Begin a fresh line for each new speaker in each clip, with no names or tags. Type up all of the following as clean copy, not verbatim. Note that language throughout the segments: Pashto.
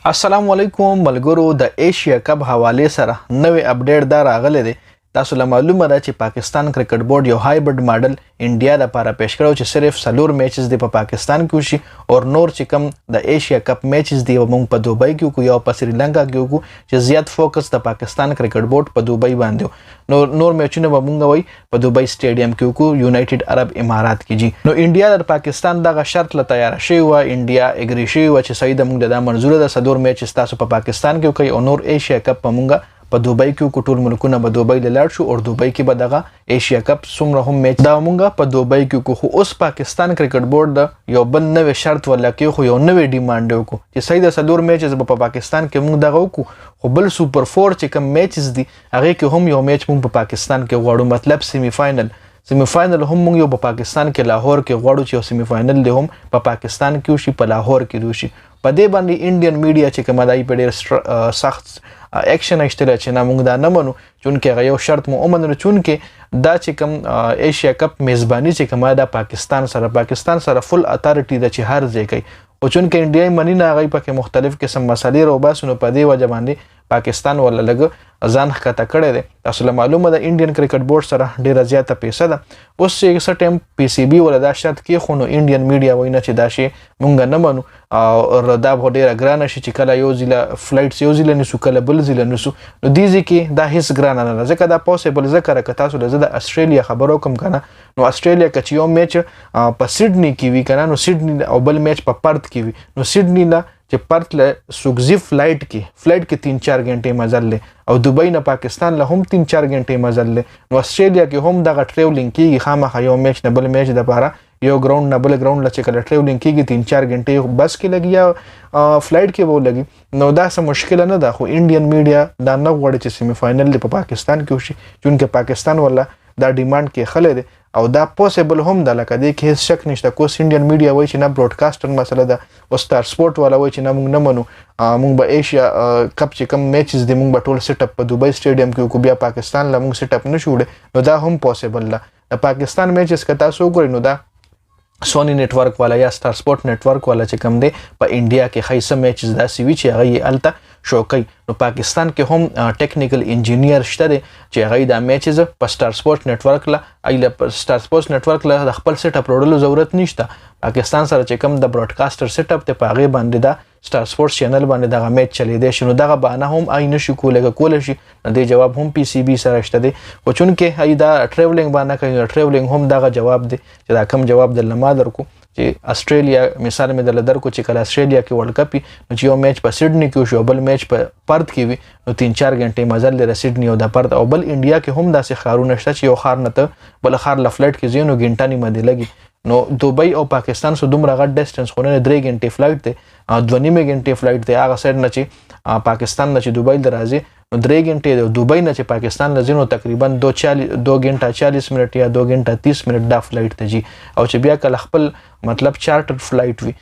السلام علیکم ملګرو د ایشیا کپ حواله سره نوې اپډیټ دا راغلی دی. تاسو له معلومه ده چې پاکستان کرکټ بورډ یو هایبرډ ماډل انډیا لپاره پیش کړو چې صرف 4 میچز دی په پاکستان کې وشي او نور چې کوم د ایشیا کپ میچز دی موږ په دوبۍ کې وکړو یا په سریلانکا کې وکړو چې زیات فوکس د پاکستان کرکټ بورډ په دوبۍ باندې نور میچونه به موږ وای په دوبۍ سټیډیم کې وکړو یونایټډ عرب امارات کې جی. نو انډیا د پاکستان دغه شرط له تیار شوی و، انډیا اګری شوی و چې صحیح د موږ د منظور د 4 میچز تاسو په پاکستان کې وکړي او نور ایشیا کپ په موږ په دوبۍ کې ټول ملکونه به دوبۍ لاړ شو او دوبۍ کې به دغه ایشیا کپ څومره هم میچ دا مونږه په دوبۍ کې خو اوس پاکستان کرکټ بورډ د یو بل نوې شرط ولکه خو یو نوې ډیماند وکړو چې صحیح د 4 میچز په پاکستان کې مونږ دغه وکړو خو بل سوپر 4 چې کوم میچز دي هغه کې هم یو میچ مونږ په پاکستان کې غواړو، مطلب سیمی فائنل هم مونږ یو په پاکستان کې لاهور کې غواړو چې یو سیمی فائنل دی هم په پاکستان کې وشي، په لاهور کې وشي. په دې باندې انډین میډیا چې کوم دای په ډېر سخت اکشن اخیستل چې نه موږ دا نه منو چونکه یو شرط مو ومنلو چونکه دا چې کوم ایشیا کپ میزبانی چې کوم دا پاکستان سره فل اتھارټي د چې هر ځای کوي او چونکه انډیا منی نه غي پکې مختلف قسم مسالې رو باسنو په دې وجه باندې پاکستان ولا لګ ځان ښکته کړی دی. تاسو له معلومه ده انډین کرکټ بورډ سره ډیره زیاته پیسه ده. اوس چې څه ټایم پی سی بي ولا دا شرط کې خو نو انډین میډیا وایي چې دا شی مونږ نه منو او دا به ډیره ګرانه شي چې کله یو ځله فلایټس یو ځله نسو کله بل ځله نسو نو دیږي کې دا هیڅ ګرانه نه ځکه دا پوسیبل ذکر که تاسو د استرالیا خبرو کوم کنه نو استرالیا کې یو میچ په سیډنی کې وی کنه نو سیډنی او بل میچ په پرت کې وی نو سیډنی لا چې پرت له سوګزي فلایټ کې 3-4 غنټې مزل له او دوبۍ نه پاکستان له هم 3-4 غنټې مزل له نو استرالیا کې هم دغه ټریولینګ کیږي خامخا یو میچ نه بل میچ د پاره یو ګراوند نه بل ګراوند لچ کله ټریولینګ کیږي 3-4 غنټې بس کې لګي یا فلایټ کې وو لګي نو دا څه مشکل نه ده. خو انډین میډیا دا نه غواړي چې سیمی فائنل په پاکستان کې وشي چونکه پاکستان ولا دا ډیماند کې خلې ده او دا پوسیبل هم ده لکه دې کې هیڅ شک نشته. کوس انډین میډیا وایي چې نه براډکاسټر مسله ده او ستار سپورت والا وایي چې نه موږ نه منو موږ به ایشیا کپ چې کوم میچز دي موږ به ټول سیټ اپ په دوبۍ سټیډیم کې وکړو بیا پاکستان له موږ سیټ اپ نشو وړو نو دا هم پوسیبل ده. د پاکستان میچز که تاسو وګورئ نو دا سونی نیټورک والا یا ستار سپورت نیټورک والا چې کوم دی په انډیا کې خیسه میچز داسې وي چې هغه یې الته شو کوي. نو پاکستان کې هم ټیکنیکل انجینیر شته دی چې هغه دا میچز په ستار سپورت نیټورک له ستار سپورت نیټورک له د خپل سیټ اپ وړلو ضرورت نشته. پاکستان سره چې کوم د براډکاسټر سیټ اپ ته په هغه باندې دا ستار سپورت چینل باندې دغه میچ چلیدي شنو دغه بهانه هم آی نشو کولای شي د جواب هم پی سی بي سره شته دی او چونکه هی دا ټریولینګ باندې کوي ټریولینګ هم دغه جواب دی چې دا کم جواب د لما درکو چې استرالیا مثال مې د درکو چې کله استرالیا کې ورلد کپ نو چې یو میچ په سیډنی کې شو بل میچ په پرت کې وي نو 3-4 غنټې مزل لري سیډنی او د پرت او بل انډیا کې هم داسې خارونه شته چې یو خار نه ته بل خار لفلټ کې زینو غنټه نیمه دی لګي نو دوبۍ او پاکستان سره دومره غټ ډیسټنس خو نه 3 غنټې فلایټ دی 2.5 غنټې فلایټ دی هغه سایډ نه چې پاکستان نه چې دوبۍ درازي نو 3 غنټې دی دوبۍ نه چې پاکستان نه زینو تقریبا 2 غنټه 40 منټ یا 2 غنټه 30 منټ دا فلایټ ته جی او چې بیا کله خپل مطلب چارټر فلایټ وي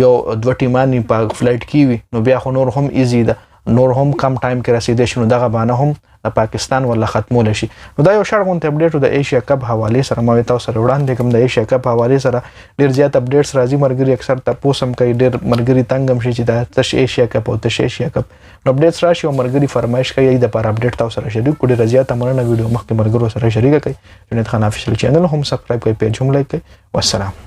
یو 2 ټیمانی په فلایټ کې وي نو بیا خو نور هم ایزی ده نور هم کم ټایم کې رسیدې شنو دغه باندې هم د پاکستان ولا ختمول شي. نو دا یو شړغونته اپډیټ د ایشیا کپ حواله سره ما تاسو سره وړاندې کوم د ایشیا کپ حواله سره ډیر زیات اپډیټس راځي مرګري اکثر تاسو هم کوي ډیر مرګري تنګم شي چې د تش ایشیا کپ او تش ایشیا کپ نو اپډیټس راشي او مرګري فرمایش کوي د پر اپډیټ تاسو سره شریک کړئ. ډیر زیات مننه ویډیو مخکې مرګرو سره شریک کړئ. جنید خان افیشل چینل هم سبسکرایب کړئ پیج هم لایک کړئ. والسلام.